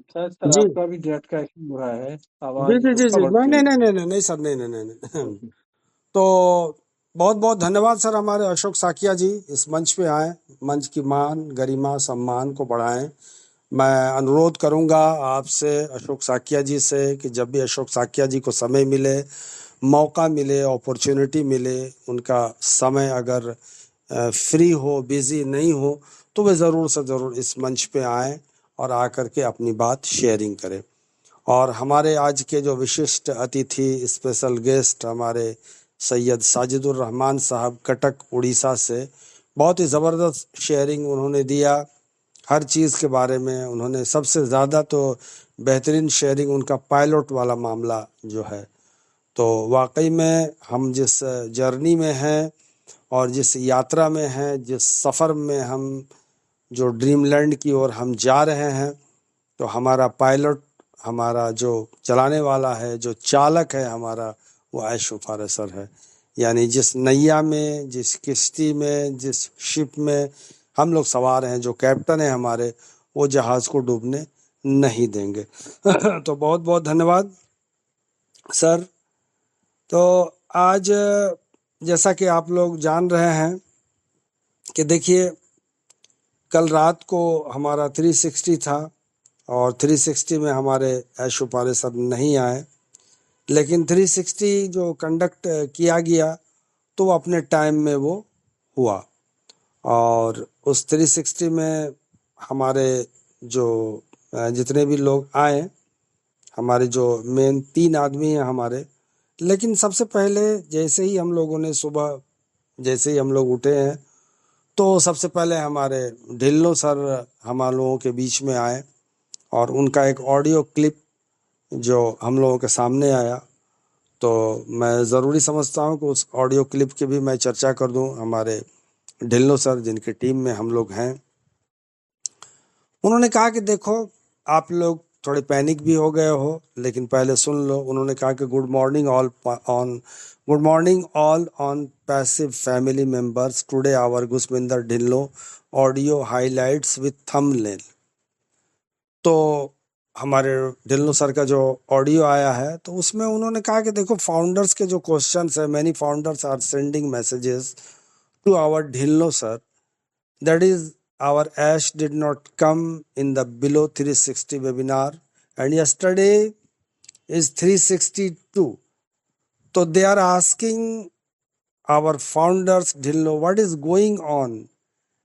शायद सर जी आपका भी नेट का इशू हो रहा है, जी आवाज जी जी उसका जी, बढ़ नहीं रही नहीं है। नहीं नहीं नहीं नहीं सर, नहीं नहीं नहीं नहीं। ओके। तो बहुत बहुत धन्यवाद सर, हमारे अशोक साकिया जी इस मंच पे आए, मंच की मान गरिमा सम्मान को बढ़ाएं। मैं अनुरोध करूंगा आपसे, अशोक साकिया जी से, कि जब भी अशोक साकिया जी को समय मिले, मौका मिले, अपॉर्चुनिटी मिले, उनका समय अगर फ्री हो, बिजी नहीं हो, तो वे ज़रूर से ज़रूर इस मंच पे आएं और आकर के अपनी बात शेयरिंग करें। और हमारे आज के जो विशिष्ट अतिथि, स्पेशल गेस्ट, हमारे सैयद साजिदुर रहमान साहब कटक उड़ीसा से, बहुत ही ज़बरदस्त शेयरिंग उन्होंने दिया हर चीज़ के बारे में। उन्होंने सबसे ज़्यादा तो बेहतरीन शेयरिंग उनका पायलट वाला मामला जो है। तो वाकई में हम जिस जर्नी में हैं और जिस यात्रा में हैं, जिस सफ़र में हम जो ड्रीमलैंड की ओर हम जा रहे हैं, तो हमारा पायलट, हमारा जो चलाने वाला है, जो चालक है हमारा, वो ऐशो फारेसर है। यानी जिस नैया में, जिस किश्ती में, जिस शिप में हम लोग सवार हैं, जो कैप्टन है हमारे, वो जहाज़ को डूबने नहीं देंगे। तो बहुत बहुत धन्यवाद सर। तो आज जैसा कि आप लोग जान रहे हैं कि देखिए, कल रात को हमारा 360 था और 360 में हमारे ऐशो फारेसर नहीं आए, लेकिन 360 जो कंडक्ट किया गया तो वो अपने टाइम में वो हुआ। और उस 360 में हमारे जो जितने भी लोग आए, हमारे जो मेन 3 आदमी हैं हमारे। लेकिन सबसे पहले जैसे ही हम लोगों ने सुबह, जैसे ही हम लोग उठे हैं, तो सबसे पहले हमारे ढिल्लो सर हम लोगों के बीच में आए और उनका एक ऑडियो क्लिप जो हम लोगों के सामने आया, तो मैं ज़रूरी समझता हूँ कि उस ऑडियो क्लिप की भी मैं चर्चा कर दूँ। हमारे ढिल्लो सर जिनकी टीम में हम लोग हैं, उन्होंने कहा कि देखो, आप लोग थोड़े पैनिक भी हो गए हो, लेकिन पहले सुन लो। उन्होंने कहा कि good morning all on passive family members, today our Guswinder Dhillon audio highlights with thumbnail. तो हमारे ढिल्लो सर का जो ऑडियो आया है, तो उसमें उन्होंने कहा कि देखो, फाउंडर्स के जो क्वेश्चंस है, many founders are sending messages to our Dhillon sir, that is, our ash did not come in the below 360 webinar, and yesterday is 362. So they are asking our founders Dhillo, what is going on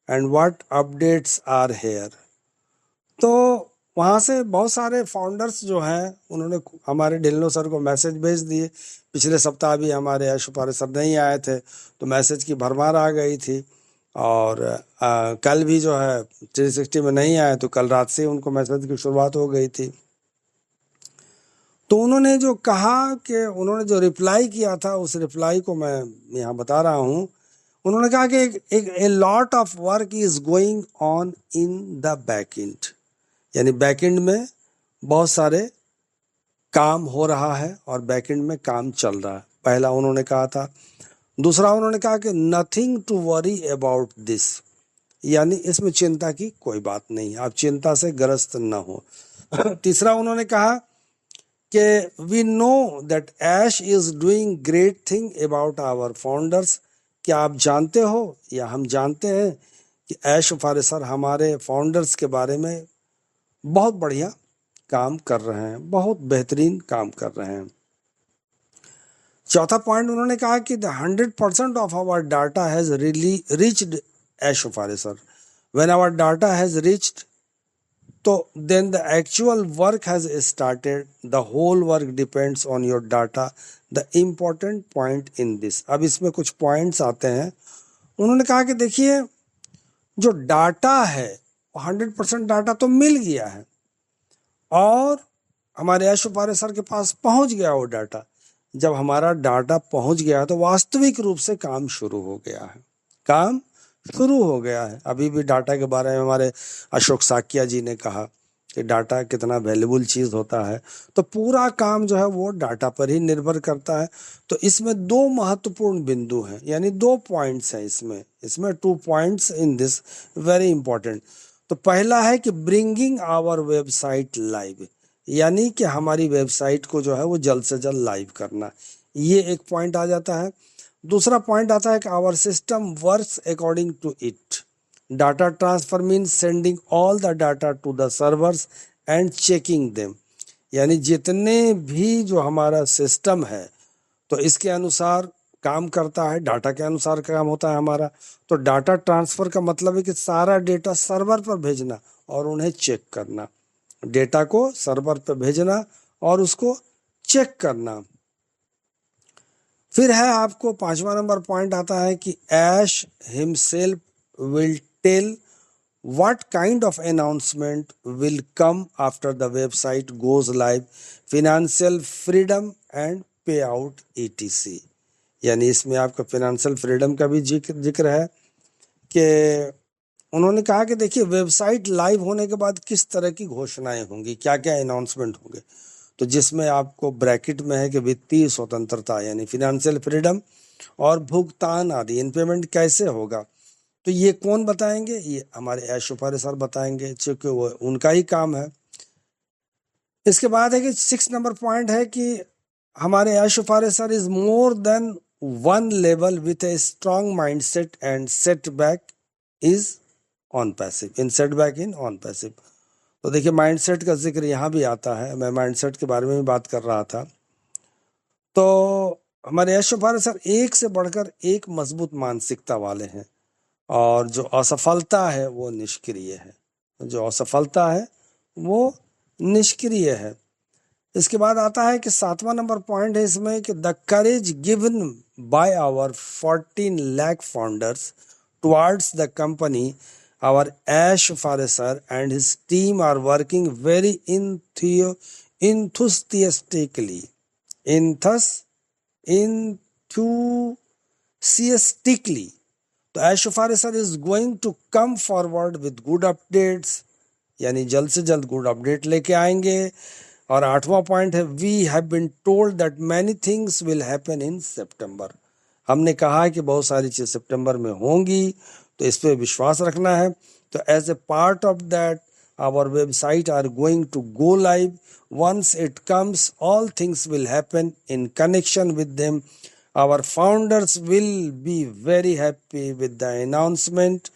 and what updates are here. तो वहाँ से बहुत सारे founders जो हैं, उन्होंने हमारे Dhillon sir को मैसेज भेज दिए। पिछले सप्ताह भी हमारे ऐशो फारेसर नहीं आए थे, तो मैसेज की भरमार आ गई थी। और कल भी जो है 360 में नहीं आए, तो कल रात से उनको मैसेज की शुरुआत हो गई थी। तो उन्होंने जो कहा कि उन्होंने जो रिप्लाई किया था, उस रिप्लाई को मैं यहाँ बता रहा हूँ। उन्होंने कहा कि a lot of work is going on in the back and, यानी बैक एंड में बहुत सारे काम हो रहा है और बैक एंड में काम चल रहा है, पहला उन्होंने कहा था। दूसरा उन्होंने कहा कि nothing to worry about this, यानी इसमें चिंता की कोई बात नहीं, आप चिंता से ग्रस्त न हो। तीसरा उन्होंने कहा कि we know that Ash is doing great thing about our founders. क्या आप जानते हो या हम जानते हैं कि ऐश फारेसर हमारे फाउंडर्स के बारे में बहुत बढ़िया काम कर रहे हैं, बहुत बेहतरीन काम कर रहे हैं। चौथा पॉइंट उन्होंने कहा कि 100% of our data has reached Ash Mufareh sir. When our data has reached, तो then the actual work has started, the whole work depends on your data, the important point in this. अब इसमें कुछ points आते हैं। उन्होंने कहा कि देखिए, जो डाटा है 100% डाटा तो मिल गया है और हमारे ऐशो फारेसर के पास पहुंच गया वो डाटा। जब हमारा डाटा पहुंच गया तो वास्तविक रूप से काम शुरू हो गया है, काम शुरू हो गया है। अभी भी डाटा के बारे में हमारे अशोक साकिया जी ने कहा कि डाटा कितना वैल्यूबल चीज़ होता है, तो पूरा काम जो है वो डाटा पर ही निर्भर करता है। तो इसमें 2 महत्वपूर्ण बिंदु हैं, यानी 2 पॉइंट्स हैं इसमें 2 points in this very important. तो पहला है कि ब्रिंगिंग आवर वेबसाइट लाइव, यानी कि हमारी वेबसाइट को जो है वो जल्द से जल्द लाइव करना, ये एक पॉइंट आ जाता है। दूसरा पॉइंट आता है कि our system works according to it. Data transfer means sending all the data to the servers and checking them, यानी जितने भी जो हमारा सिस्टम है तो इसके अनुसार काम करता है, डाटा के अनुसार काम होता है हमारा। तो डाटा ट्रांसफर का मतलब है कि सारा डेटा सर्वर पर भेजना और उन्हें चेक करना, डेटा को सर्वर पर भेजना और उसको चेक करना। फिर है आपको 5वां नंबर पॉइंट आता है कि Ash himself will tell what kind of announcement will come after the website goes live, financial freedom and payout etc। यानी इसमें आपका फिनेंशियल फ्रीडम का भी जिक्र है कि उन्होंने कहा कि देखिए वेबसाइट लाइव होने के बाद किस तरह की घोषणाएं होंगी, क्या क्या अनाउंसमेंट होंगे। तो जिसमें आपको ब्रैकेट में है कि वित्तीय स्वतंत्रता यानी फिनेंशियल फ्रीडम और भुगतान आदि, इन पेमेंट कैसे होगा। तो ये कौन बताएंगे, ये हमारे ऐश शुफारे सर बताएंगे, क्योंकि वो उनका ही काम है। इसके बाद है कि 6 नंबर पॉइंट है कि हमारे Ash Mufareh sir is more than one level with a strong mindset and setback is on passive, in setback in on passive. तो देखिए माइंडसेट का जिक्र यहाँ भी आता है, मैं माइंडसेट के बारे में भी बात कर रहा था। तो हमारे ऐश शुफारे सर एक से बढ़कर एक मजबूत मानसिकता वाले हैं और जो असफलता है वो निष्क्रिय है, जो असफलता है वो निष्क्रिय है। इसके बाद आता है कि 7वां नंबर पॉइंट है इसमें कि the courage given by our 14 lakh founders towards the company, our Ash Mufareh sir and his team are working very enthusiastically तो Ash Mufareh sir is going to come forward with good updates, यानी जल्द से जल्द good update लेके आएंगे। और 8वां point है we have been told that many things will happen in September, हमने कहा है कि बहुत सारी चीज़ सितंबर में होंगी, तो इस पे विश्वास रखना है। तो as a part of that our website are going to go live, once it comes all things will happen in connection with them, our founders will be very happy with the announcement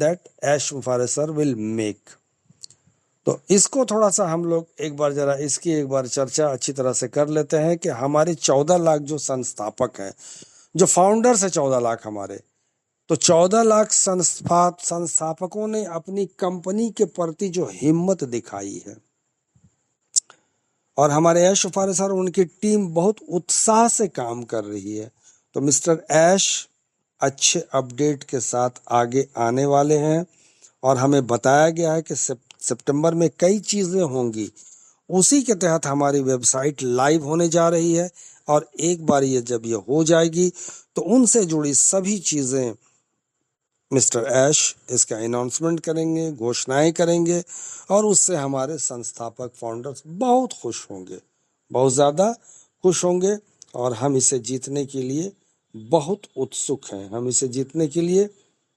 that Ash Mufareh sir will make। तो इसको थोड़ा सा हम लोग एक बार जरा इसकी एक बार चर्चा अच्छी तरह से कर लेते हैं कि हमारे 14 लाख जो संस्थापक हैं, जो फाउंडर्स है 14 लाख हमारे, तो 14 लाख संस्थापकों ने अपनी कंपनी के प्रति जो हिम्मत दिखाई है और हमारे ऐश शुफारे सर उनकी टीम बहुत उत्साह से काम कर रही है। तो मिस्टर ऐश अच्छे अपडेट के साथ आगे आने वाले हैं और हमें बताया गया है कि सितंबर में कई चीज़ें होंगी, उसी के तहत हमारी वेबसाइट लाइव होने जा रही है। और एक बार ये जब ये हो जाएगी तो उनसे जुड़ी सभी चीज़ें मिस्टर ऐश इसका अनाउंसमेंट करेंगे, घोषणाएं करेंगे और उससे हमारे संस्थापक फाउंडर्स बहुत खुश होंगे, बहुत ज़्यादा खुश होंगे और हम इसे जीतने के लिए बहुत उत्सुक हैं, हम इसे जीतने के लिए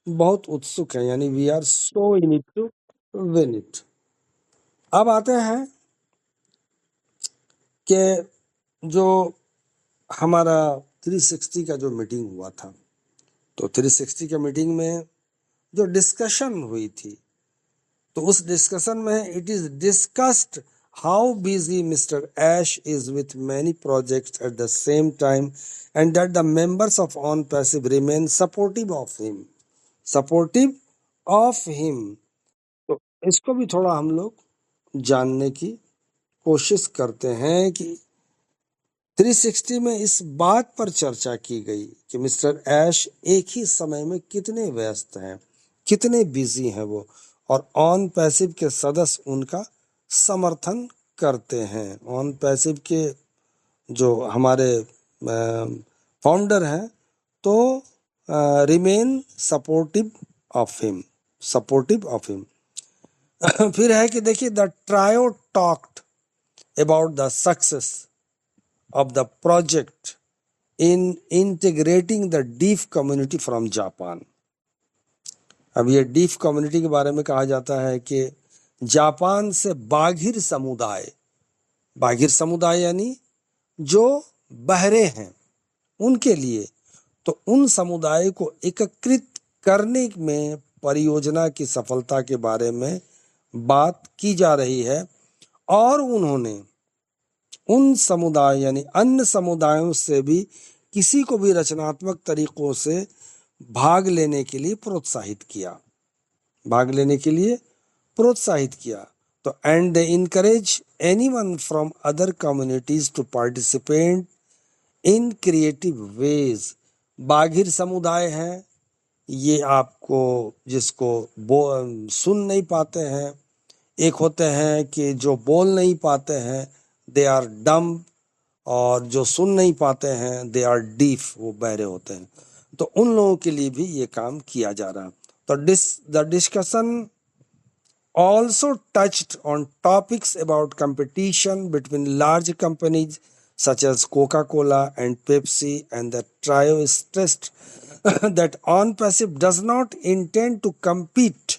बहुत उत्सुक हैं, यानी we are so in it to win it. अब आते हैं कि जो हमारा 360 का जो मीटिंग हुआ था, तो 360 का मीटिंग में जो डिस्कशन हुई थी, तो उस डिस्कशन में it is discussed how busy mister Ash is with many projects at the same time and that the members of OnPassive remain supportive of him, supportive of him. तो इसको भी थोड़ा हम लोग जानने की कोशिश करते हैं कि 360 में इस बात पर चर्चा की गई कि मिस्टर ऐश एक ही समय में कितने व्यस्त हैं, कितने बिजी हैं वो, और ऑन पैसिव के सदस्य उनका समर्थन करते हैं। ऑन पैसिव के जो हमारे फाउंडर हैं तो remain supportive of him, supportive of him. फिर है कि देखिए the trio talked about the success of the project in integrating the deaf community from Japan, अब ये डीफ कम्युनिटी के बारे में कहा जाता है कि जापान से बाघिर समुदाय यानी जो बहरे हैं उनके लिए, तो उन समुदाय को एकीकृत करने में परियोजना की सफलता के बारे में बात की जा रही है और उन्होंने उन समुदाय यानी अन्य समुदायों से भी किसी को भी रचनात्मक तरीकों से भाग लेने के लिए प्रोत्साहित किया। तो and they encourage anyone from other communities to participate in creative ways. बाघिर समुदाय है ये, आपको जिसको सुन नहीं पाते हैं, एक होते हैं कि जो बोल नहीं पाते हैं, दे आर डम्ब, और जो सुन नहीं पाते हैं दे आर डीफ, वो बहरे होते हैं। तो उन लोगों के लिए भी ये काम किया जा रहा है। तो the discussion also touched on topics about competition between large companies such as Coca-Cola and Pepsi, and the trio stressed that OnPassive does not intend to compete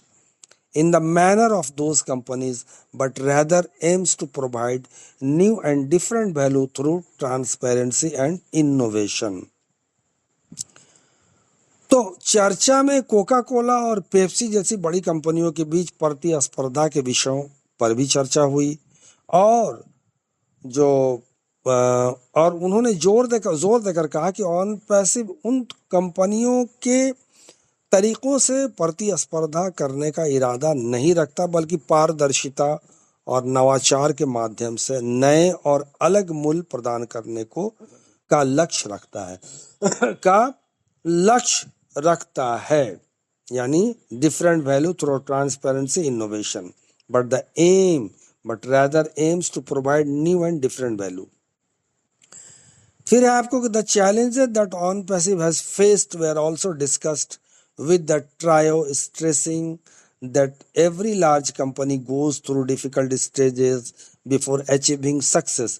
in the manner of those companies, but rather aims to provide new and different value through transparency and innovation. तो चर्चा में Coca Cola और Pepsi जैसी बड़ी कंपनियों के बीच प्रतिस्पर्धा के विषयों पर भी चर्चा हुई, और उन्होंने जोर देकर कहा कि OnPassive उन कंपनियों के तरीकों से प्रतिस्पर्धा करने का इरादा नहीं रखता, बल्कि पारदर्शिता और नवाचार के माध्यम से नए और अलग मूल्य प्रदान करने का लक्ष्य रखता है, यानी different value through transparency innovation, but rather aims to provide new and different value. फिर है आपको कि the challenges that OnPassive has faced were also discussed with the trio, stressing that every large company goes through difficult stages before achieving success.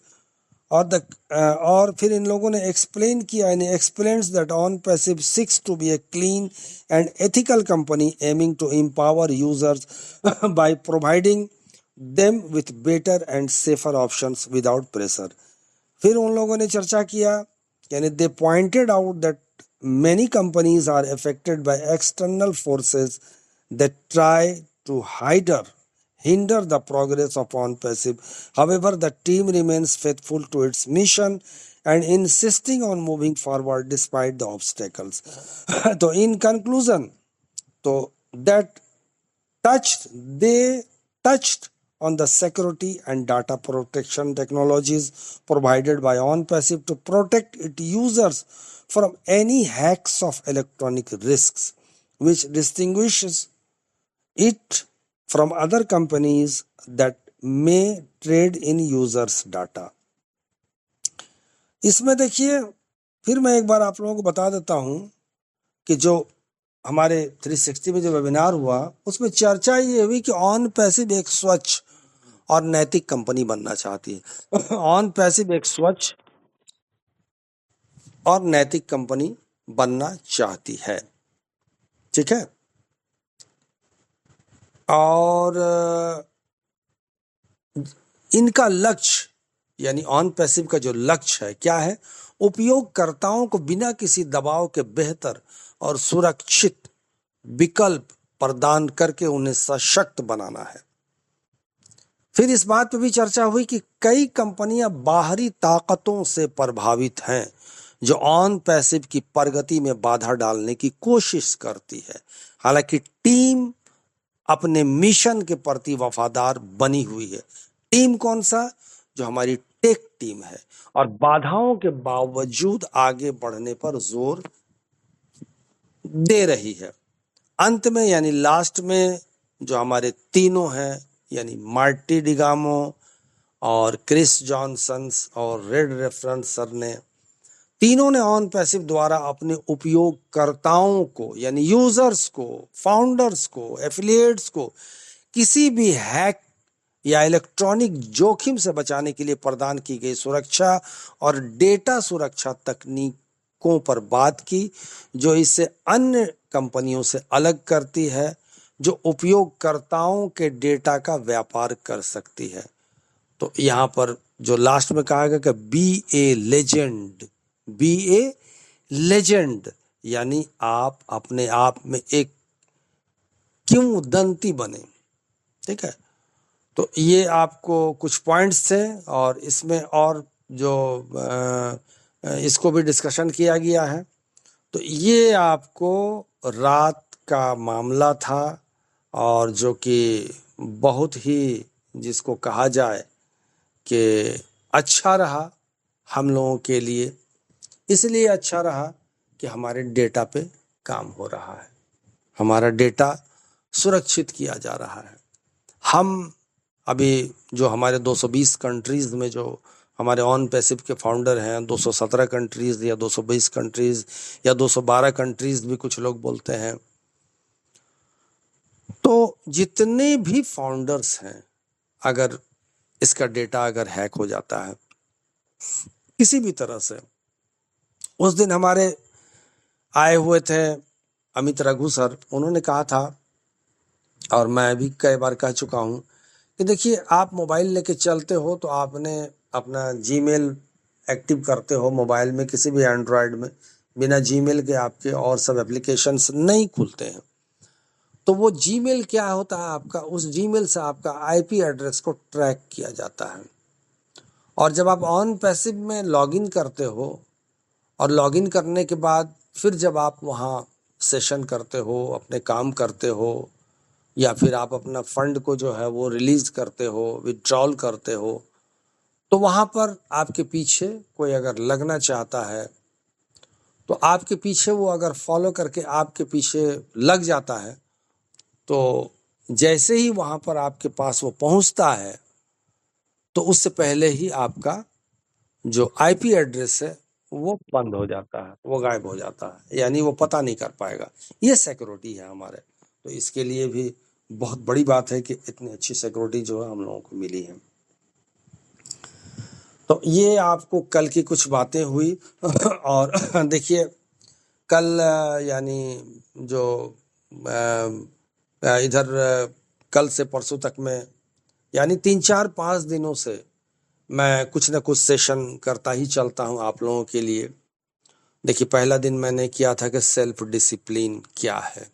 और फिर इन लोगों ने explain किया, explains that OnPassive seeks to be a clean and ethical company aiming to empower users by providing them with better and safer options without pressure. फिर उन लोगों ने चर्चा किया, यानी they pointed out that many companies are affected by external forces that try to hinder the progress of OnPassive. However, the team remains faithful to its mission and insisting on moving forward despite the obstacles. So in conclusion, they touched on the security and data protection technologies provided by OnPassive to protect its users from any hacks of electronic risks, which distinguishes it from other companies that may trade in users data. इसमें देखिए, फिर मैं एक बार आप लोगों को बता देता हूं कि जो हमारे 360 में जो वेबिनार हुआ उसमें चर्चा ये हुई कि OnPassive एक स्वच्छ और नैतिक कंपनी बनना चाहती है। OnPassive एक स्वच्छ और नैतिक कंपनी बनना चाहती है, ठीक है। और इनका लक्ष्य यानी OnPassive का जो लक्ष्य है क्या है, उपयोगकर्ताओं को बिना किसी दबाव के बेहतर और सुरक्षित विकल्प प्रदान करके उन्हें सशक्त बनाना है। फिर इस बात पर भी चर्चा हुई कि कई कंपनियां बाहरी ताकतों से प्रभावित हैं जो OnPassive की प्रगति में बाधा डालने की कोशिश करती है, हालांकि टीम अपने मिशन के प्रति वफादार बनी हुई है। टीम कौन सा? जो हमारी टेक टीम है, और बाधाओं के बावजूद आगे बढ़ने पर जोर दे रही है। अंत में यानी लास्ट में जो हमारे तीनों हैं, यानी मार्टी डिगामो और क्रिस जॉनसन और रेड रेफरेंस सर ने, तीनों ने OnPassive द्वारा अपने उपयोगकर्ताओं को यानी यूजर्स को, फाउंडर्स को, एफिलिएट्स को किसी भी हैक या इलेक्ट्रॉनिक जोखिम से बचाने के लिए प्रदान की गई सुरक्षा और डेटा सुरक्षा तकनीक तरीकों पर बात की जो इसे अन्य कंपनियों से अलग करती है, जो उपयोगकर्ताओं के डेटा का व्यापार कर सकती है। तो यहाँ पर जो लास्ट में कहा गया कि बी ए लेजेंड, यानी आप अपने आप में एक किंवदंती बने। ठीक है, तो ये आपको कुछ पॉइंट्स थे और इसमें और जो इसको भी डिस्कशन किया गया है। तो ये आपको रात का मामला था और जो कि बहुत ही जिसको कहा जाए कि अच्छा रहा हम लोगों के लिए। इसलिए अच्छा रहा कि हमारे डेटा पे काम हो रहा है, हमारा डेटा सुरक्षित किया जा रहा है। हम अभी जो हमारे 220 कंट्रीज में जो हमारे ऑन पैसिव के फाउंडर हैं, 217 कंट्रीज या 220 कंट्रीज या 212 कंट्रीज भी कुछ लोग बोलते हैं, तो जितने भी फाउंडर्स हैं, अगर इसका डेटा अगर हैक हो जाता है किसी भी तरह से। उस दिन हमारे आए हुए थे अमित रघु सर, उन्होंने कहा था और मैं भी कई बार कह चुका हूँ कि देखिए, आप मोबाइल लेके चलते हो तो आपने अपना जीमेल एक्टिव करते हो मोबाइल में, किसी भी एंड्रॉयड में बिना जीमेल के आपके और सब एप्लीकेशंस नहीं खुलते हैं। तो वो जीमेल क्या होता है आपका, उस जीमेल से आपका आईपी एड्रेस को ट्रैक किया जाता है। और जब आप ऑन पैसिव में लॉगिन करते हो और लॉगिन करने के बाद फिर जब आप वहाँ सेशन करते हो, अपने काम करते हो, या फिर आप अपना फंड को जो है वो रिलीज करते हो, विड्रॉल करते हो, तो वहाँ पर आपके पीछे कोई अगर लगना चाहता है तो आपके पीछे वो अगर फॉलो करके आपके पीछे लग जाता है, तो जैसे ही वहाँ पर आपके पास वो पहुँचता है तो उससे पहले ही आपका जो आईपी एड्रेस है वो बंद हो जाता है, वो गायब हो जाता है, यानी वो पता नहीं कर पाएगा। ये सिक्योरिटी है हमारे। तो इसके लिए भी बहुत बड़ी बात है कि इतनी अच्छी सिक्योरिटी जो है हम लोगों को मिली है। तो ये आपको कल की कुछ बातें हुई और देखिए कल यानी जो इधर कल से परसों तक में यानी 3-4-5 दिनों से मैं कुछ ना कुछ सेशन करता ही चलता हूँ आप लोगों के लिए। देखिए, पहला दिन मैंने किया था कि सेल्फ डिसिप्लिन क्या है,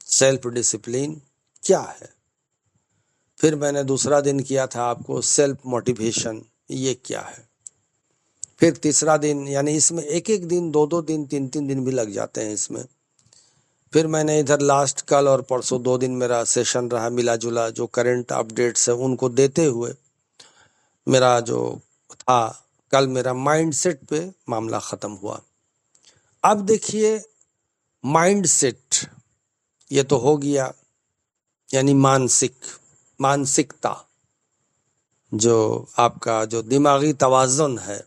सेल्फ डिसिप्लिन क्या है। फिर मैंने दूसरा दिन किया था आपको सेल्फ मोटिवेशन, ये क्या है। फिर तीसरा दिन, यानी इसमें एक एक दिन, 2-2 दिन, 3-3 दिन भी लग जाते हैं इसमें। फिर मैंने इधर लास्ट कल और परसों 2 दिन मेरा सेशन रहा मिला जुला, जो करंट अपडेट्स है उनको देते हुए मेरा जो था कल मेरा माइंडसेट पे मामला ख़त्म हुआ। अब देखिए, माइंडसेट ये तो हो गया, यानी मानसिकता, जो आपका जो दिमागी तवाज़ुन है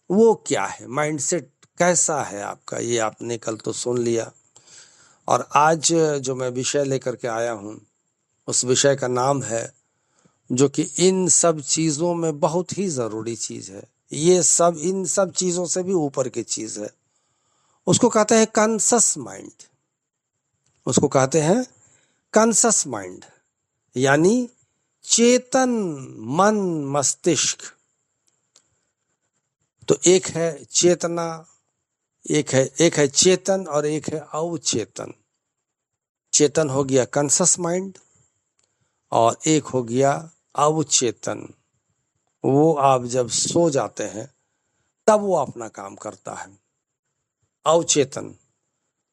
वो क्या है, माइंडसेट कैसा है आपका, ये आपने कल तो सुन लिया। और आज जो मैं विषय लेकर के आया हूँ उस विषय का नाम है, जो कि इन सब चीज़ों में बहुत ही ज़रूरी चीज़ है, ये सब इन सब चीज़ों से भी ऊपर की चीज़ है। उसको कहते हैं कॉन्शस माइंड, उसको कहते हैं कॉन्शस माइंड, यानी चेतन मन मस्तिष्क। तो एक है चेतना, एक है चेतन और एक है अवचेतन। चेतन हो गया कॉन्शस माइंड और एक हो गया अवचेतन। वो आप जब सो जाते हैं तब वो अपना काम करता है। अवचेतन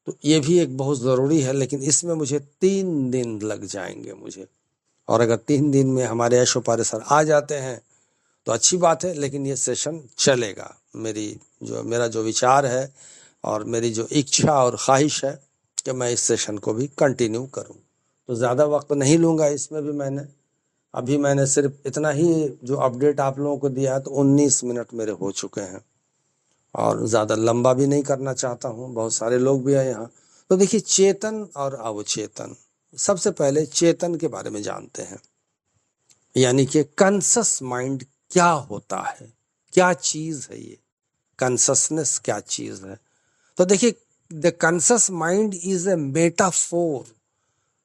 तो ये भी एक बहुत ज़रूरी है, लेकिन इसमें मुझे 3 दिन लग जाएंगे मुझे। और अगर 3 दिन में हमारे ऐशो पारे सर आ जाते हैं तो अच्छी बात है, लेकिन ये सेशन चलेगा। मेरा जो विचार है और मेरी जो इच्छा और ख्वाहिश है कि मैं इस सेशन को भी कंटिन्यू करूं। तो ज़्यादा वक्त नहीं लूँगा इसमें भी। मैंने सिर्फ इतना ही जो अपडेट आप लोगों को दिया है, तो 19 मिनट मेरे हो चुके हैं और ज़्यादा लंबा भी नहीं करना चाहता हूँ, बहुत सारे लोग भी हैं यहाँ। तो देखिए, चेतन और अवचेतन, सबसे पहले चेतन के बारे में जानते हैं, यानी कि कॉन्शस माइंड क्या होता है, क्या चीज़ है ये। कॉन्शसनेस क्या चीज है। तो देखिए, the conscious mind is a metaphor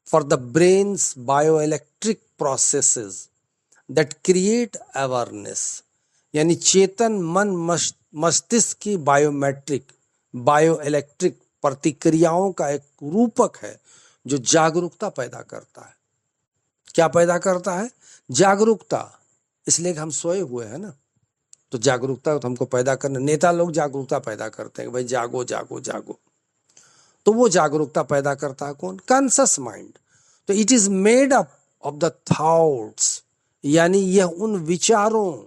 for the brain's bioelectric processes that create awareness. यानी चेतन मन मस्तिष्क की बायोइलेक्ट्रिक प्रतिक्रियाओं का एक रूपक है जो जागरूकता पैदा करता है। क्या पैदा करता है? जागरूकता। इसलिए कि हम सोए हुए हैं ना, तो जागरूकता तो हमको पैदा करना, नेता लोग जागरूकता पैदा करते हैं, भाई जागो जागो जागो। तो वो जागरूकता पैदा करता है कौन? Conscious mind. तो it is made up of the thoughts, यानी यह उन विचारों,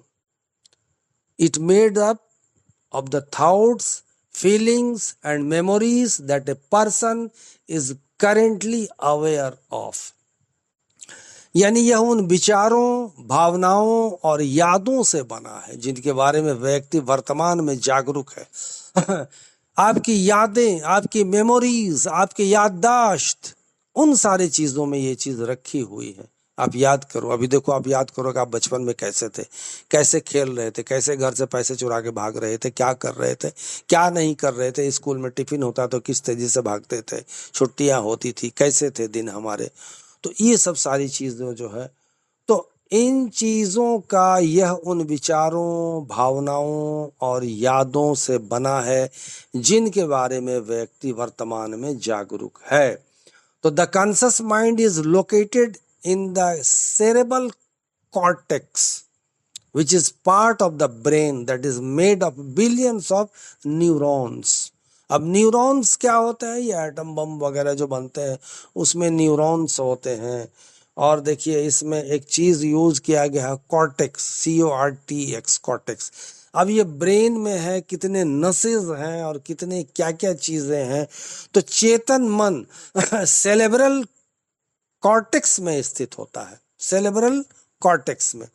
it made up of the thoughts, feelings and memories that a person is currently aware of। यानी यह उन विचारों, भावनाओं और यादों से बना है जिनके बारे में व्यक्ति वर्तमान में जागरूक है। आपकी यादें, आपकी मेमोरीज, आपकी याददाश्त, उन सारी चीजों में ये चीज रखी हुई है। आप याद करो, अभी देखो, आप याद करो कि आप बचपन में कैसे थे, कैसे खेल रहे थे, कैसे घर से पैसे चुरा के भाग रहे थे, क्या कर रहे थे, क्या नहीं कर रहे थे, स्कूल में टिफिन होता तो किस तेजी से भागते थे, छुट्टियां होती थी, कैसे थे दिन हमारे। तो ये सब सारी चीजें जो है, तो इन चीजों का यह उन विचारों, भावनाओं और यादों से बना है जिनके बारे में व्यक्ति वर्तमान में जागरूक है। तो the conscious mind is located in the cerebral cortex, which is part of the brain that is made of billions of neurons। अब न्यूरॉन्स क्या होते हैं? ये एटम बम वगैरह जो बनते हैं उसमें न्यूरॉन्स होते हैं। और देखिए, इसमें एक चीज यूज किया गया है, कॉर्टेक्स, CORTX, कॉर्टेक्स। अब ये ब्रेन में है, कितने नसेज हैं और कितने क्या क्या चीजें हैं। तो चेतन मन सेरेब्रल कॉर्टेक्स में स्थित होता है, सेरेब्रल कॉर्टेक्स में,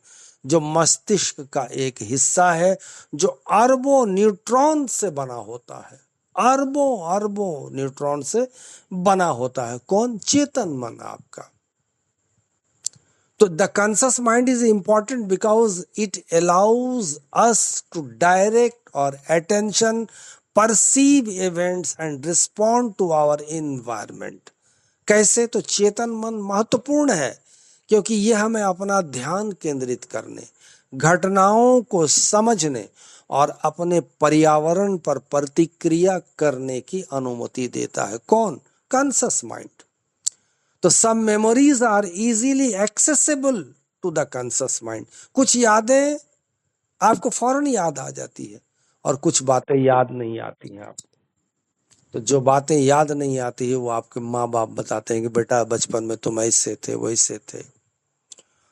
जो मस्तिष्क का एक हिस्सा है, जो अरबों न्यूट्रॉन से बना होता है, अरबों न्यूट्रॉन से बना होता है। कौन? चेतन मन आपका। तो the conscious mind is important because it allows us to direct our attention, perceive events and respond to our environment. कैसे? तो चेतन मन महत्वपूर्ण है क्योंकि यह हमें अपना ध्यान केंद्रित करने, घटनाओं को समझने और अपने पर्यावरण पर प्रतिक्रिया करने की अनुमति देता है। कौन? Conscious mind. तो some memories are easily accessible to the conscious mind. कुछ यादें आपको फौरन याद आ जाती है और कुछ बातें याद नहीं आती हैं आपको। तो जो बातें याद नहीं आती है वो आपके माँ बाप बताते हैं कि बेटा बचपन में तुम ऐसे थे, वैसे थे।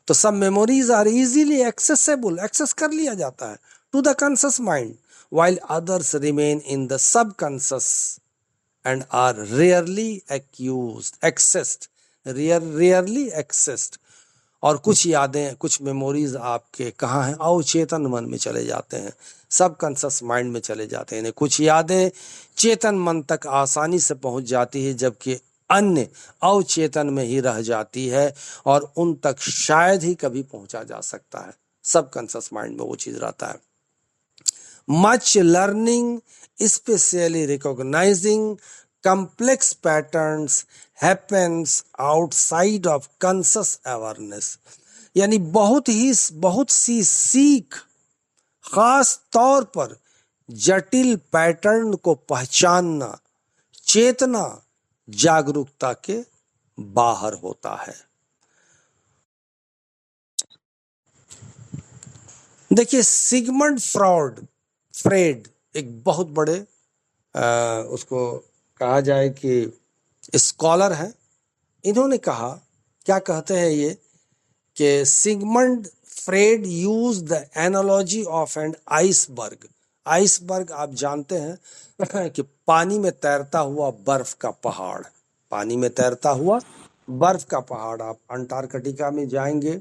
तो सब memories are easily accessible, access कर लिया जाता है to the conscious mind, while others remain in the subconscious and are rarely rarely accessed। और कुछ यादें, कुछ मेमोरीज आपके कहाँ हैं? अवचेतन मन में चले जाते हैं, सबकॉन्शियस माइंड में चले जाते हैं। कुछ यादें चेतन मन तक आसानी से पहुंच जाती है, जबकि अन्य अवचेतन में ही रह जाती है और उन तक शायद ही कभी पहुंचा जा सकता है। सबकॉन्शियस माइंड में वो चीज रहता है। Much learning, specially recognising complex patterns happens outside of conscious awareness। यानी बहुत सी सीख खास तौर पर जटिल पैटर्न को पहचानना, चेतना जागरूकता के बाहर होता है। देखिए, सिगमंड फ्रेड एक बहुत बड़े उसको कहा जाए कि स्कॉलर है। इन्होंने कहा, क्या कहते हैं ये, कि Sigmund Freud use the analogy of an iceberg. Iceberg आप जानते हैं कि पानी में तैरता हुआ बर्फ का पहाड़, पानी में तैरता हुआ बर्फ का पहाड़। आप अंटार्कटिका में जाएंगे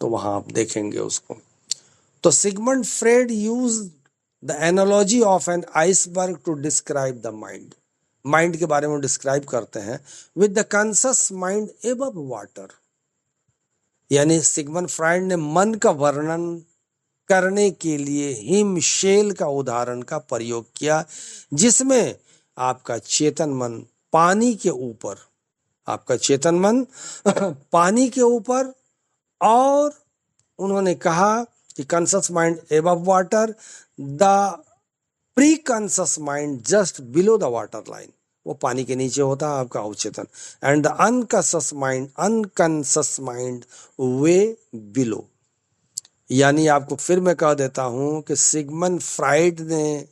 तो वहां आप देखेंगे उसको। तो Sigmund Freud use the analogy of an iceberg to describe the mind. Mind के बारे में डिस्क्राइब करते हैं with the conscious mind above water. यानी सिगमंड फ्राइड ने मन का वर्णन करने के लिए हिमशैल का उदाहरण का प्रयोग किया, जिसमें आपका चेतन मन पानी के ऊपर, आपका चेतन मन पानी के ऊपर, और उन्होंने कहा कि conscious mind above water, the pre conscious mind just below the water line, वो पानी के नीचे होता है आपका अवचेतन, and the unconscious mind way below. यानी आपको फिर मैं कह देता हूं कि सिगमंड फ्राइड ने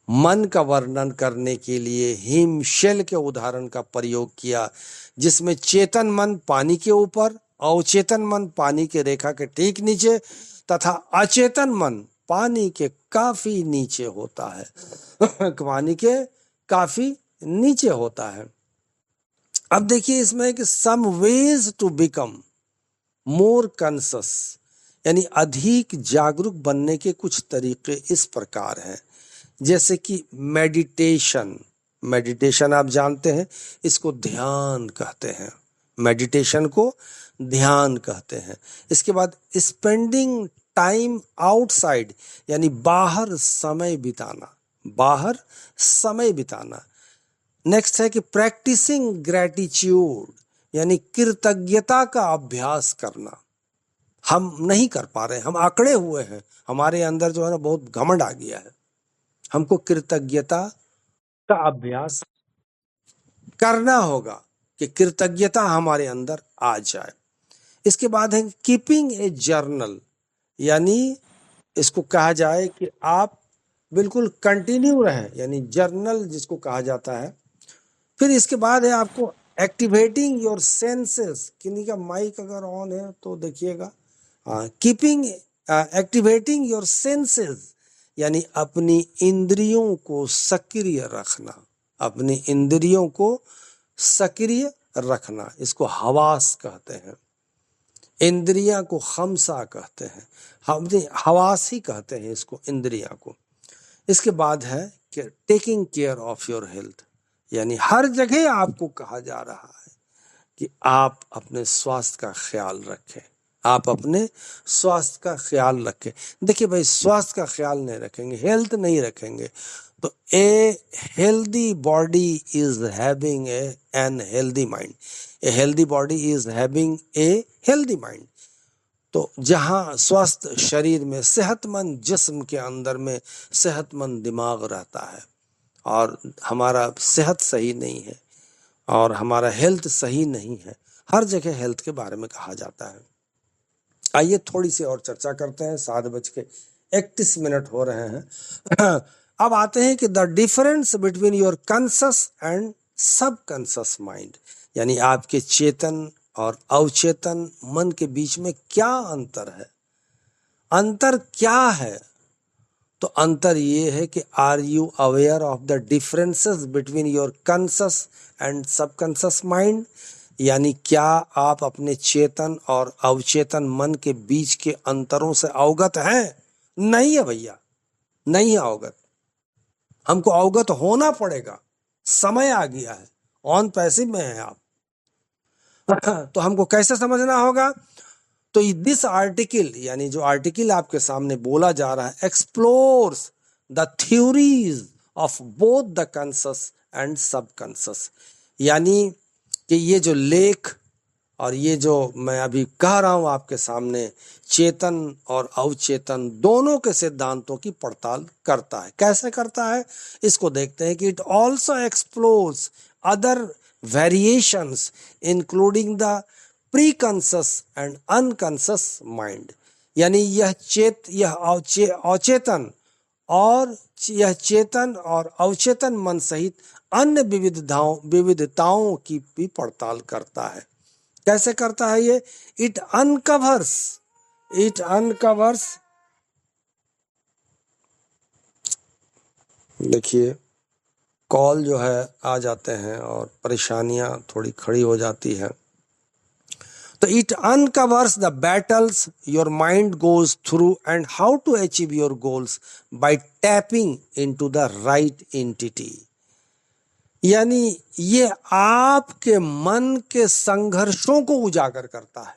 मन का वर्णन करने के लिए हिमशैल के उदाहरण का प्रयोग किया, जिसमें चेतन मन पानी के ऊपर, अवचेतन मन पानी के रेखा के ठीक नीचे तथा अचेतन मन पानी के काफी नीचे होता है पानी के काफी नीचे होता है। अब देखिए इसमें कि some ways to become more conscious, यानी अधिक जागरूक बनने के कुछ तरीके इस प्रकार हैं, जैसे कि मेडिटेशन। मेडिटेशन आप जानते हैं, इसको ध्यान कहते हैं, मेडिटेशन को ध्यान कहते हैं। इसके बाद स्पेंडिंग टाइम आउटसाइड, यानी बाहर समय बिताना, बाहर समय बिताना। नेक्स्ट है कि प्रैक्टिसिंग ग्रेटिट्यूड, यानी कृतज्ञता का अभ्यास करना। हम नहीं कर पा रहे, हम आंकड़े हुए हैं, हमारे अंदर जो है ना बहुत घमंड आ गया है, हमको कृतज्ञता का अभ्यास करना होगा कि कृतज्ञता हमारे अंदर आ जाए। इसके बाद है कीपिंग ए जर्नल, यानी इसको कहा जाए कि आप बिल्कुल कंटिन्यू रहें, यानी जर्नल जिसको कहा जाता है। फिर इसके बाद है आपको एक्टिवेटिंग योर सेंसेस, किन्हीं का माइक अगर ऑन है तो देखिएगा। कीपिंग एक्टिवेटिंग योर सेंसेस, यानी अपनी इंद्रियों को सक्रिय रखना, अपनी इंद्रियों को सक्रिय रखना, इसको हवास कहते हैं। इंद्रियां को खमसा कहते हैं, हम हवास ही कहते हैं इसको, इंद्रियां को। इसके बाद है कि taking care of your health, यानी हर जगह आपको कहा जा रहा है कि आप अपने स्वास्थ्य का ख्याल रखें, आप अपने स्वास्थ्य का ख्याल रखें। देखिए भाई, स्वास्थ्य का ख्याल नहीं रखेंगे, हेल्थ नहीं रखेंगे, तो a healthy body is having an healthy mind, a healthy body is having a healthy mind. तो जहाँ स्वस्थ शरीर में, सेहतमंद जिस्म के अंदर में सेहतमंद दिमाग रहता है, और हमारा सेहत सही नहीं है और हमारा हेल्थ सही नहीं है, हर जगह हेल्थ के बारे में कहा जाता है। आइए थोड़ी सी और चर्चा करते हैं, 7:31 हो रहे हैं। अब आते हैं कि the difference between your conscious and subconscious mind, यानी आपके चेतन और अवचेतन मन के बीच में क्या अंतर है, अंतर क्या है? तो अंतर ये है कि are you aware of the differences between your conscious and subconscious mind, यानी क्या आप अपने चेतन और अवचेतन मन के बीच के अंतरों से अवगत हैं? नहीं है भैया, नहीं है अवगत, हमको अवगत होना पड़ेगा, समय आ गया है, ऑन पैसिव में है आप। तो हमको कैसे समझना होगा? तो दिस आर्टिकल, यानी जो आर्टिकल आपके सामने बोला जा रहा है, explores the theories of both the conscious and subconscious, यानी कि ये जो लेख और ये जो मैं अभी कह रहा हूं आपके सामने, चेतन और अवचेतन दोनों के सिद्धांतों की पड़ताल करता है। कैसे करता है इसको देखते हैं कि it also explores other variations including the pre conscious and unconscious mind, यानी यह अवचेतन और यह चेतन और अवचेतन मन सहित अन्य विविधताओं की भी पड़ताल करता है। कैसे करता है ये? इट अनकवर्स देखिए कॉल जो है आ जाते हैं और परेशानियां थोड़ी खड़ी हो जाती है। तो it uncovers the battles your mind goes through and how to achieve your goals by tapping into the right entity, यानी ये आपके मन के संघर्षों को उजागर करता है,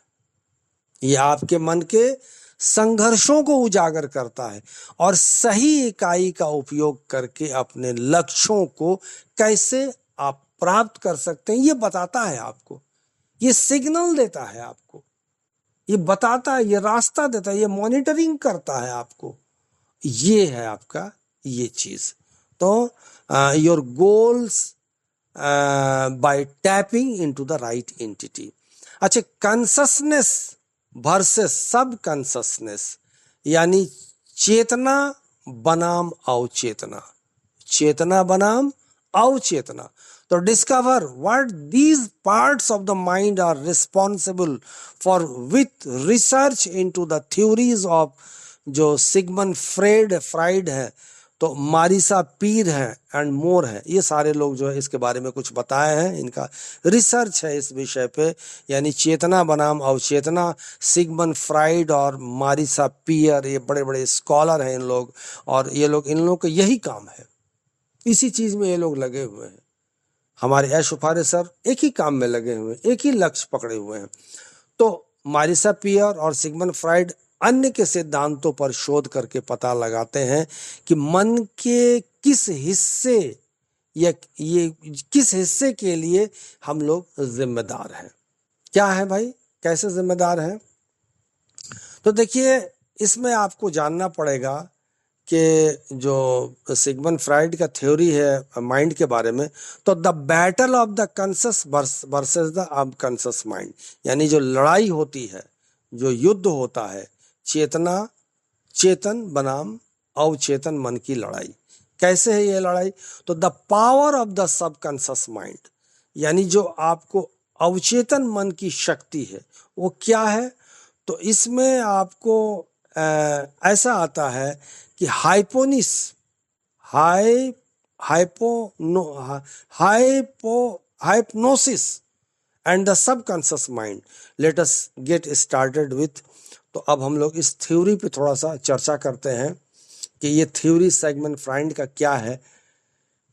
ये आपके मन के संघर्षों को उजागर करता है और सही इकाई का उपयोग करके अपने लक्ष्यों को कैसे आप प्राप्त कर सकते हैं ये बताता है आपको, ये सिग्नल देता है आपको, ये बताता है, ये रास्ता देता है, ये मॉनिटरिंग करता है आपको। ये है आपका ये चीज। तो your goals by tapping into the right entity. अच्छा, कॉन्शसनेस वर्सेस सब कॉन्शसनेस, यानी चेतना बनाम अवचेतना, चेतना बनाम अवचेतना। तो discover what these parts of the mind are responsible for with research into the theories of जो सिगमंड फ्राइड है, तो मारिसा पीर है एंड मोर है, ये सारे लोग जो है इसके बारे में कुछ बताए हैं, इनका रिसर्च है इस विषय पे, यानी चेतना बनाम अवचेतना। सिगमंड फ्राइड और मारिसा पीर ये बड़े बड़े स्कॉलर हैं इन लोग, और ये लोग, इन लोगों का यही काम है, इसी चीज में ये लोग लगे हुए हैं। हमारे ऐश उफारे सर एक ही काम में लगे हुए हैं, एक ही लक्ष्य पकड़े हुए हैं। तो मारिसा पीर और सिगमंड फ्राइड अन्य के सिद्धांतों पर शोध करके पता लगाते हैं कि मन के किस हिस्से या ये किस हिस्से के लिए हम लोग जिम्मेदार हैं। क्या है भाई, कैसे जिम्मेदार हैं? तो देखिए, इसमें आपको जानना पड़ेगा कि जो सिगमंड फ्राइड का थ्योरी है माइंड के बारे में, तो the battle of the conscious versus the unconscious mind, यानी जो लड़ाई होती है, जो युद्ध होता है, चेतन बनाम अवचेतन मन की लड़ाई। कैसे है ये लड़ाई? तो the power of the subconscious mind, यानी जो आपको अवचेतन मन की शक्ति है वो क्या है? तो इसमें आपको ऐसा आता है कि hypnosis hypnosis and the subconscious mind. Let us get started with. तो अब हम लोग इस थ्योरी पे थोड़ा सा चर्चा करते हैं कि ये थ्योरी सिगमंड फ्राइड का क्या है।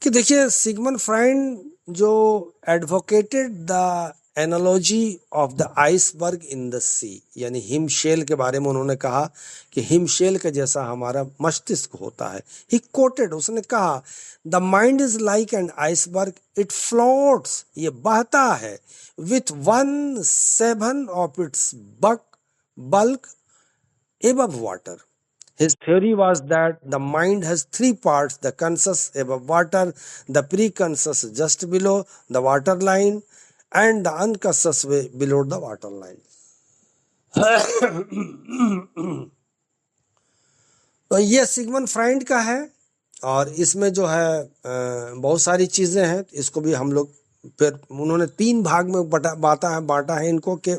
कि देखिए, सिगमंड फ्राइड जो advocated the analogy of the iceberg in the sea, यानी हिमशैल के बारे में उन्होंने कहा कि हिमशैल के जैसा हमारा मस्तिष्क होता है। ही कोटेड, उसने कहा the mind is like an iceberg, it floats, ये बहता है, with 1/7 of its bulk above water. His theory was that the mind has three parts: the conscious above water, the preconscious just below the water line, and the unconscious below the water line. तो ये Sigmund Freud का है, और इसमें जो है बहुत सारी चीजें हैं। इसको भी हम लोग फिर उन्होंने 3 भाग में बांटा है इनको। के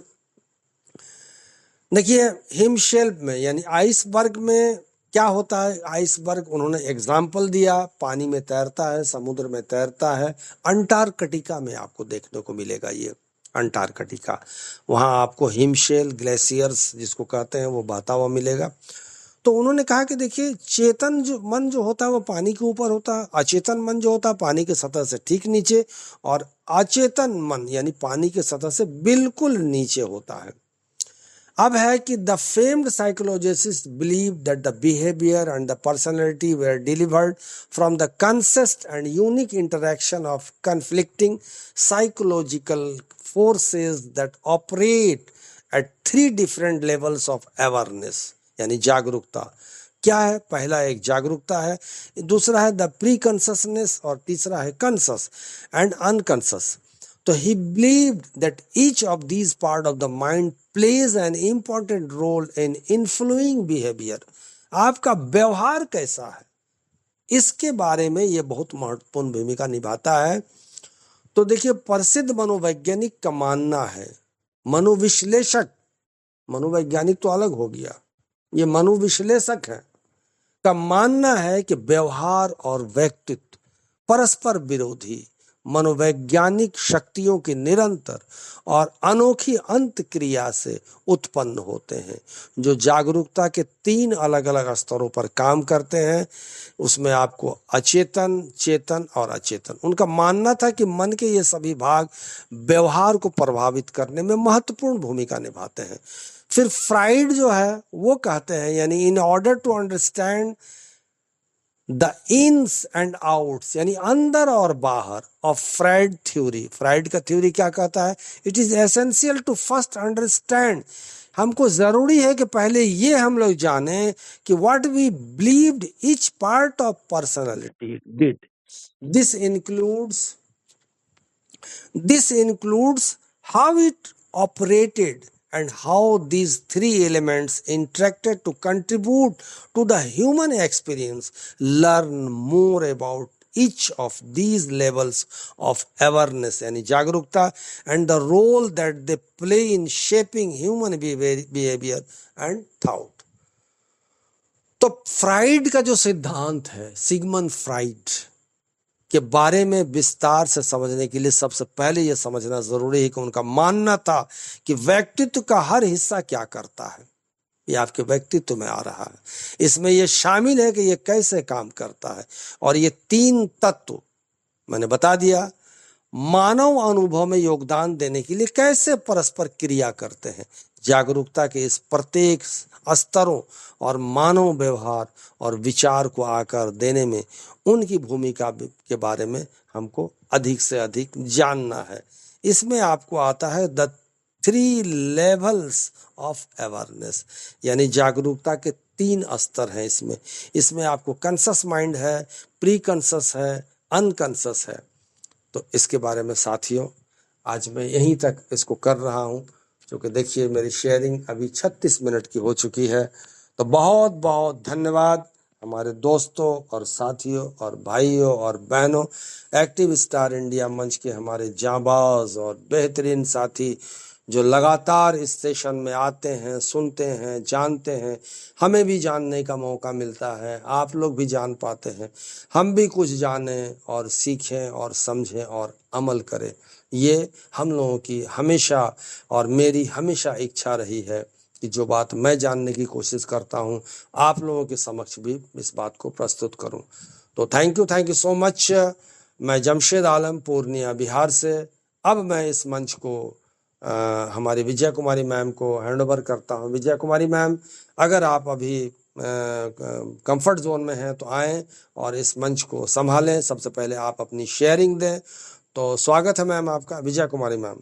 देखिए, हिमशैल में यानी आइसबर्ग में क्या होता है? आइसबर्ग उन्होंने एग्जाम्पल दिया, पानी में तैरता है, समुद्र में तैरता है। अंटार्कटिका में आपको देखने को मिलेगा ये अंटार्कटिका, वहाँ आपको हिमशैल ग्लेशियर्स जिसको कहते हैं वो बहता हुआ मिलेगा। तो उन्होंने कहा कि देखिए, चेतन जो मन जो होता है वो पानी के ऊपर होता है, अचेतन मन जो होता है पानी के सतह से ठीक नीचे, और अचेतन मन यानी पानी के सतह से बिल्कुल नीचे होता है। अब है कि the famed psychologist believe that the behaviour and the personality were delivered from the constant and unique interaction of conflicting psychological forces that operate at 3 different levels of awareness, यानी जागरूकता। क्या है? पहला एक जागरूकता है, दूसरा है द प्री कॉन्शसनेस, और तीसरा है कॉन्शस एंड अनकॉन्शस। तो he believed that each of these part of the mind plays an important role in influencing behavior. आपका व्यवहार कैसा है, इसके बारे में ये बहुत महत्वपूर्ण भूमिका निभाता है। तो देखिए, प्रसिद्ध मनोवैज्ञानिक का मानना है, मनोविश्लेषक, मनोवैज्ञानिक तो अलग हो गया, ये मनोविश्लेषक है, का मानना है कि व्यवहार और व्यक्तित्व परस्पर विरोधी, मनोवैज्ञानिक शक्तियों की निरंतर और अनोखी अंत क्रिया से उत्पन्न होते हैं, जो जागरूकता के 3 अलग अलग स्तरों पर काम करते हैं। उसमें आपको अचेतन, चेतन और अचेतन। उनका मानना था कि मन के ये सभी भाग व्यवहार को प्रभावित करने में महत्वपूर्ण भूमिका निभाते हैं। फिर फ्राइड जो है वो कहते हैं, यानी in order to understand the ins and outs, यानी अंदर और बाहर ऑफ फ्राइड थ्योरी। फ्राइड का थ्योरी क्या कहता है? It is essential to first understand, हमको जरूरी है कि पहले ये हम लोग जाने कि what we believed each part of personality did. This includes how it operated and how these 3 elements interacted to contribute to the human experience. Learn more about each of these levels of awareness यानी जागरूकता and the role that they play in shaping human behavior and thought. तो fried का जो सिद्धांत है, Sigmund Freud के बारे में विस्तार से समझने के लिए सबसे पहले यह समझना जरूरी है कि उनका मानना था कि व्यक्तित्व का हर हिस्सा क्या करता है। ये आपके व्यक्तित्व में आ रहा है, इसमें यह शामिल है कि यह कैसे काम करता है। और ये 3 तत्व मैंने बता दिया, मानव अनुभव में योगदान देने के लिए कैसे परस्पर क्रिया करते हैं। जागरूकता के इस प्रत्येक स्तरों और मानव व्यवहार और विचार को आकार देने में उनकी भूमिका के बारे में हमको अधिक से अधिक जानना है। इसमें आपको आता है द 3 लेवल्स ऑफ अवेयरनेस, यानी जागरूकता के 3 स्तर हैं। इसमें आपको कॉन्शियस माइंड है, प्री कॉन्शियस है, अनकॉन्शियस है। तो इसके बारे में साथियों आज मैं यहीं तक इसको कर रहा हूँ, क्योंकि देखिए मेरी शेयरिंग अभी 36 मिनट की हो चुकी है। तो बहुत बहुत धन्यवाद हमारे दोस्तों और साथियों और भाइयों और बहनों, एक्टिव स्टार इंडिया मंच के हमारे जांबाज और बेहतरीन साथी जो लगातार इस सेशन में आते हैं, सुनते हैं, जानते हैं। हमें भी जानने का मौका मिलता है, आप लोग भी जान पाते हैं, हम भी कुछ जानें और सीखें और समझें और अमल करें। ये हम लोगों की हमेशा और मेरी हमेशा इच्छा रही है कि जो बात मैं जानने की कोशिश करता हूँ आप लोगों के समक्ष भी इस बात को प्रस्तुत करूँ। तो थैंक यू सो मच। मैं जमशेद आलम पूर्णिया बिहार से अब मैं इस मंच को हमारी विजय कुमारी मैम को हैंड ओवर करता हूँ। विजय कुमारी मैम, अगर आप अभी कंफर्ट जोन में हैं तो आएं और इस मंच को संभालें। सबसे पहले आप अपनी शेयरिंग दें। तो स्वागत है मैम आपका, विजय कुमारी मैम।